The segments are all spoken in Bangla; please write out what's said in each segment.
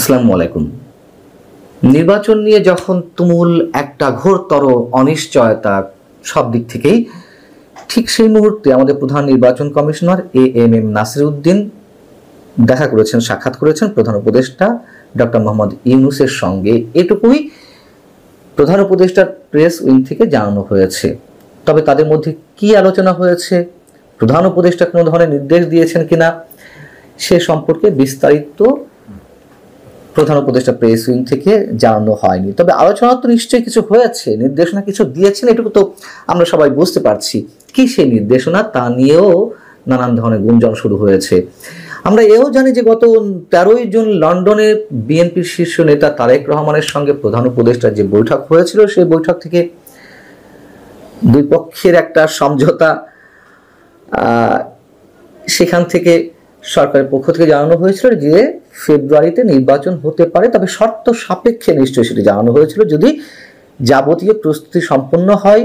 আসসালামু আলাইকুম। নির্বাচন নিয়ে যখন তুমুল একটা ঘোরতর অনিশ্চয়তা সব দিক থেকেই, ঠিক সেই মুহূর্তে আমাদের প্রধান নির্বাচন কমিশনার এএমএম নাসির উদ্দিন দেখা করেছেন, সাক্ষাৎ করেছেন প্রধান উপদেষ্টা ডক্টর মোহাম্মদ ইউনূসের সঙ্গে। এটুকুই প্রধান উপদেষ্টার প্রেস উইং থেকে জানানো হয়েছে। তবে তাদের মধ্যে কি আলোচনা হয়েছে, প্রধান উপদেষ্টা কোনো ধরনের নির্দেশ দিয়েছেন কিনা সে সম্পর্কে বিস্তারিত প্রধান উপদেষ্টা প্রেস উইং থেকে জানানো হয়নি। তবে আলোচনা তো নিশ্চয়ই কিছু হয়েছে, নির্দেশনা কিছু দিয়েছেন, এটুকু তো আমরা সবাই বুঝতে পারছি। কি সেই নির্দেশনা তা নিয়েও নানান ধরনের গুঞ্জন শুরু হয়েছে। আমরা এও জানি যে গত 13ই জুন লন্ডনে বিএনপির শীর্ষ নেতা তারেক রহমানের সঙ্গে প্রধান উপদেষ্টার যে বৈঠক হয়েছিল, সেই বৈঠক থেকে দুই পক্ষের একটা সমঝোতা, সেখান থেকে সরকারের পক্ষ থেকে জানানো হয়েছিল যে ফেব্রুয়ারিতে নির্বাচন হতে পারে, তবে শর্ত সাপেক্ষে নিশ্চয়ই সেটি জানানো হয়েছিল যদি যাবতীয় প্রস্তুতি সম্পন্ন হয়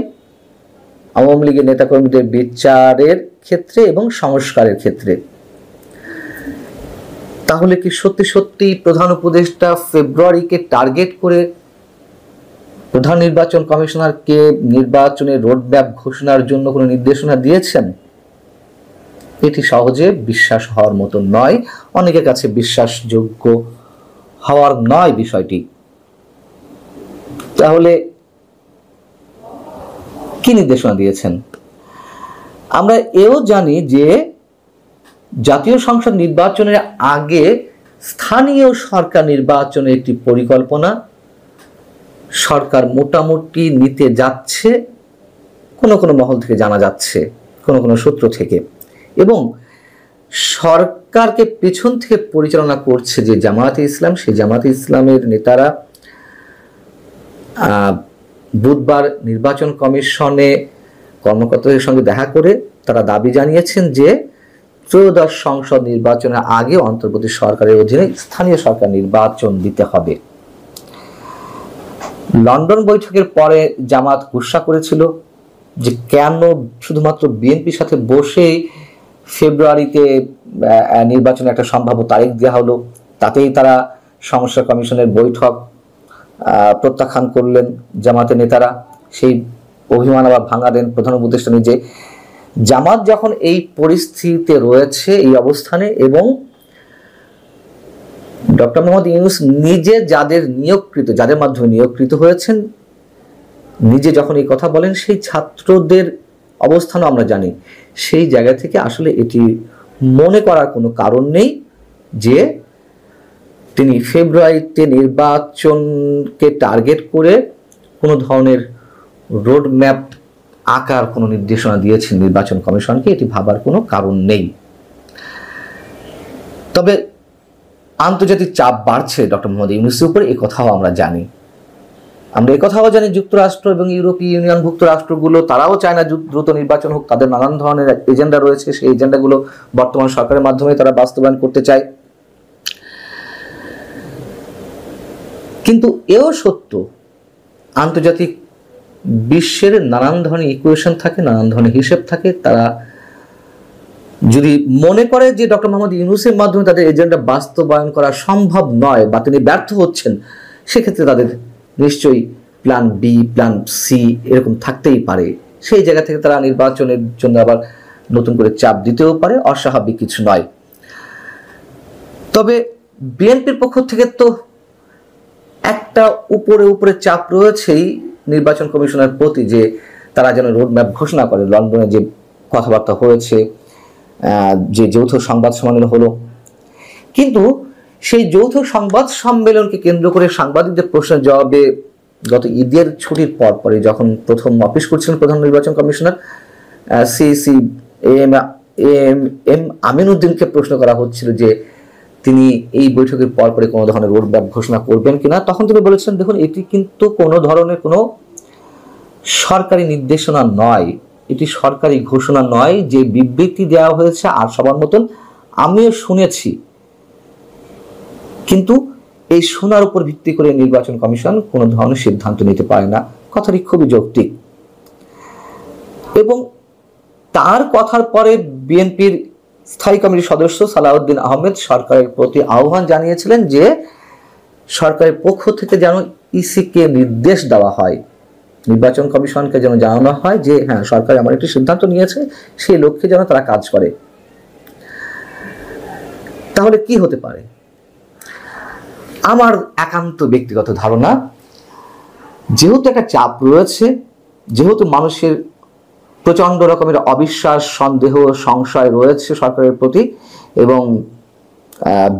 আওয়ামী লীগের নেতাকর্মীদের বিচারের ক্ষেত্রে এবং সংস্কারের ক্ষেত্রে। তাহলে কি সত্যি সত্যি প্রধান উপদেষ্টা ফেব্রুয়ারিকে টার্গেট করে প্রধান নির্বাচন কমিশনারকে নির্বাচনের রোডম্যাপ ঘোষণার জন্য কোনো নির্দেশনা দিয়েছেন? এটি সহজে বিশ্বাস হওয়ার মতো নয়, অনেকের কাছে বিশ্বাসযোগ্য হওয়ার নয় বিষয়টি। তাহলে কি নির্দেশনা দিয়েছেন? আমরা এও জানি যে জাতীয় সংসদ নির্বাচনের আগে স্থানীয় সরকার নির্বাচনের একটি পরিকল্পনা সরকার মোটামুটি নিতে যাচ্ছে, কোনো কোনো মহল থেকে জানা যাচ্ছে, কোনো কোনো সূত্র থেকে। এবং সরকারকে পেছন থেকে পরিচালনা করছে যে জামায়াতে ইসলাম, সেই জামায়াতে ইসলামের নেতারা বুধবার নির্বাচন কমিশনে কর্মকর্তাদের সঙ্গে দেখা করে তারা দাবি জানিয়েছেন যে ত্রয়োদশ সংসদ নির্বাচনের আগে অন্তর্বর্তী সরকারের অধীনে স্থানীয় সরকার নির্বাচন দিতে হবে। লন্ডন বৈঠকের পরে জামাত গুসা করেছিল যে কেন শুধুমাত্র বিএনপির সাথে বসেই ফেব্রুয়ারিতে নির্বাচনের একটা সম্ভাব্য তারিখ দেওয়া হলো, তাতেই তারা সংস্কার কমিশনের বৈঠক প্রত্যাখ্যান করলেন জামাতের নেতারা। সেই অভিমান আবার ভাঙা দেন প্রধান উপদেষ্টা নিজে। জামাত যখন এই পরিস্থিতিতে রয়েছে, এই অবস্থানে, এবং ডক্টর মোহাম্মদ ইউনূস নিজে যাদের মাধ্যমে নিয়োগকৃত হয়েছেন, নিজে যখন এই কথা বলেন, সেই ছাত্রদের অবস্থানও আমরা জানি। সেই জায়গা থেকে আসলে এটি মনে করার কোনো কারণ নেই যে তিনি ফেব্রুয়ারিতে নির্বাচনকে টার্গেট করে কোনো ধরনের রোড ম্যাপ আকার কোনো নির্দেশনা দিয়েছেন নির্বাচন কমিশনকে। এটি ভাবার কোনো কারণ নেই। তবে আন্তর্জাতিক চাপ বাড়ছে ডক্টর মোহাম্মদ ইউনূসের উপর, এই কথাও আমরা জানি। আমরা এই কথাও জানি যুক্তরাষ্ট্র এবং ইউরোপীয় ইউনিয়নভুক্ত রাষ্ট্রগুলো তারাও চায় না দ্রুত নির্বাচন হোক। তাদের নানান ধরনের এজেন্ডা রয়েছে, সেই এজেন্ডাগুলো বর্তমান সরকারের মাধ্যমে তারা বাস্তবায়ন করতে চায়। কিন্তু এও সত্য, আন্তর্জাতিক বিশ্বের নানান ধরনের ইকুয়েশন থাকে, নানান ধরনের হিসেব থাকে। তারা যদি মনে করে যে ডক্টর মোহাম্মদ ইউনূসের মাধ্যমে তাদের এজেন্ডা বাস্তবায়ন করা সম্ভব নয় বা তিনি ব্যর্থ হচ্ছেন, সেক্ষেত্রে তাদের নিশ্চয়ই প্ল্যান বি, প্ল্যান সি এরকম থাকতেই পারে। সেই জায়গা থেকে তারা নির্বাচনের জন্য আবার নতুন করে চাপ দিতেও পারে, অস্বাভাবিক কিছু নয়। তবে বিএনপির পক্ষ থেকে তো একটা উপরে চাপ রয়েছেই নির্বাচন কমিশনের প্রতি, যে তারা যেন রোডম্যাপ ঘোষণা করে। লন্ডনে যে কথাবার্তা হয়েছে, যে যৌথ সংবাদ সম্মেলন হলো, কিন্তু সেই যৌথ সংবাদ সম্মেলনকে কেন্দ্র করে সাংবাদিকদের প্রশ্নের জবাবে গত ঈদের ছুটির পরে যখন প্রথম অফিস করছিলেন প্রধান নির্বাচন কমিশনার সিসি এম আমিন উদ্দিনকে প্রশ্ন করা হচ্ছিল যে তিনি এই বৈঠকের পরে কোনো ধরনের রোডম্যাপ ঘোষণা করবেন কিনা, তখন তিনি বলেছেন, দেখুন এটি কিন্তু কোনো ধরনের কোনো সরকারি নির্দেশনা নয়, এটি সরকারি ঘোষণা নয়। যে বিবৃতি দেওয়া হয়েছে আর সবার মতন আমিও শুনেছি, কিন্তু এই শোনার উপর ভিত্তি করে নির্বাচন কমিশন কোনো ধরনের সিদ্ধান্ত নিতে পারে না। কথাটি খুবই যৌক্তিক। এবং তার কথার পরে বিএনপির স্থায়ী কমিটির সদস্য সালাউদ্দিন আহমেদ সরকারের প্রতি আহ্বান জানিয়েছিলেন যে সরকারের পক্ষ থেকে যেন ইসিকে নির্দেশ দেওয়া হয়, নির্বাচন কমিশনকে যেন জানানো হয় যে হ্যাঁ সরকার এমন একটি সিদ্ধান্ত নিয়েছে, সেই লক্ষ্যে যেন তারা কাজ করে। তাহলে কি হতে পারে? আমার একান্ত ব্যক্তিগত ধারণা, যেহেতু একটা চাপ রয়েছে, যেহেতু মানুষের প্রচন্ড রকমের অবিশ্বাস, সন্দেহ, সংশয় রয়েছে সরকারের প্রতি, এবং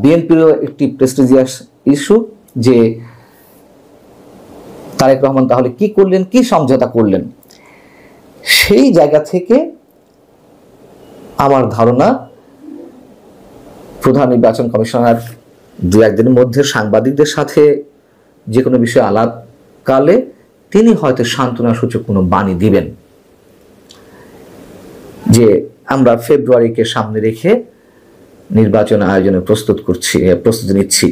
বিএনপিরও একটি প্রেস্টিজিয়াস ইস্যু যে তারেক রহমান তাহলে কি করলেন, কি সমঝোতা করলেন, সেই জায়গা থেকে আমার ধারণা প্রধান নির্বাচন কমিশনার দু একদিনের মধ্যে সাংবাদিকদের সাথে যে কোনো বিষয়ে আলাপকালে তিনি হয়তো সান্ত্বনা সূচক কোনো বাণী দিবেন যে আমরা ফেব্রুয়ারিকে সামনে রেখে নির্বাচন আয়োজনে প্রস্তুতি নিচ্ছি।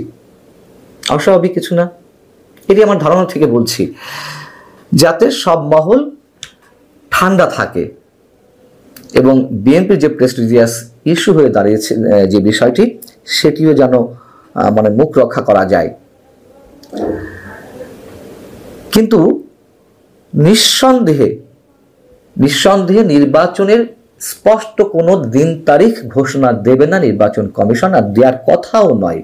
অস্বাভাবিক কিছু না, এটি আমার ধারণা থেকে বলছি, যাতে সব মহল ঠান্ডা থাকে এবং বিএনপির যে প্রেস্টিজিয়াস ইস্যু হয়ে দাঁড়িয়েছে যে বিষয়টি, সেটিও যেন মানে মুখ রক্ষা করা যায়। কিন্তু নিঃসন্দেহে নির্বাচনের স্পষ্ট কোনো দিন তারিখ ঘোষণা দেবে না নির্বাচন কমিশন, আর দেওয়ার কথাও নয়।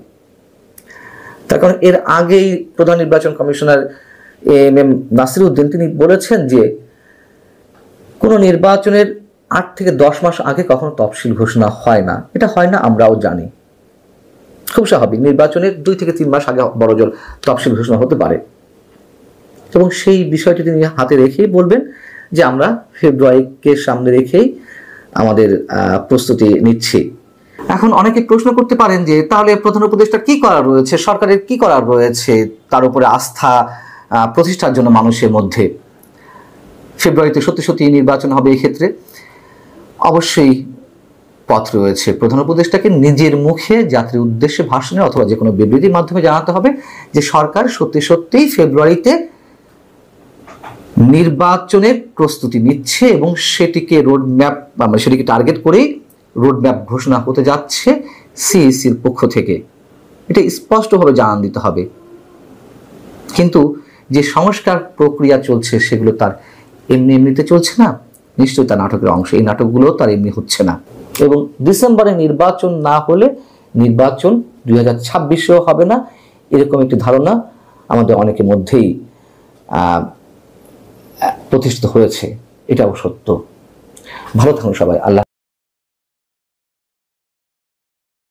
তার কারণ এর আগেই প্রধান নির্বাচন কমিশনার এএমএম নাসির উদ্দিন তিনি বলেছেন যে কোনো নির্বাচনের 8 থেকে 10 মাস আগে কখনো তফসিল ঘোষণা হয় না। এটা হয় না, আমরাও জানি, খুব স্বাভাবিক। নির্বাচনের 2 থেকে 3 মাস আগে বড়জোর তফসিল ঘোষণা হতে পারে, এবং সেই বিষয়টি তিনি হাতে রেখেই বলবেন যে আমরা ফেব্রুয়ারিকে সামনে রেখেই আমাদের প্রস্তুতি নিচ্ছি। এখন অনেকে প্রশ্ন করতে পারেন যে তাহলে প্রধান উপদেষ্টা কি করার রয়েছে, সরকারের কি করার রয়েছে তার উপরে আস্থা প্রতিষ্ঠার জন্য মানুষের মধ্যে? ফেব্রুয়ারিতে সত্যি নির্বাচন হবে, এই ক্ষেত্রে অবশ্যই পথ রয়েছে। প্রধান উপদেষ্টাকে নিজের মুখে জাতির উদ্দেশ্যে ভাষণে অথবা যে কোনো বিবৃতির মাধ্যমে জানাতে হবে যে সরকার সত্যিই ফেব্রুয়ারিতে নির্বাচনের প্রস্তুতি নিচ্ছে এবং সেটিকে সেটিকে টার্গেট করেই রোডম্যাপ ঘোষণা হতে যাচ্ছে সিইসির পক্ষ থেকে। এটা স্পষ্টভাবে জানান দিতে হবে। কিন্তু যে সংস্কার প্রক্রিয়া চলছে সেগুলো তার এমনিতে চলছে না, নিশ্চয়ই তার নাটকের অংশ। এই নাটকগুলো তার এমনি হচ্ছে না, এবং ডিসেম্বরে নির্বাচন না হলে নির্বাচন 2026-এও হবে না, এরকম একটি ধারণা আমাদের অনেকের মধ্যেই প্রতিষ্ঠিত হয়েছে। এটাও সত্য। ভালো থাকুন সবাই। আল্লাহ।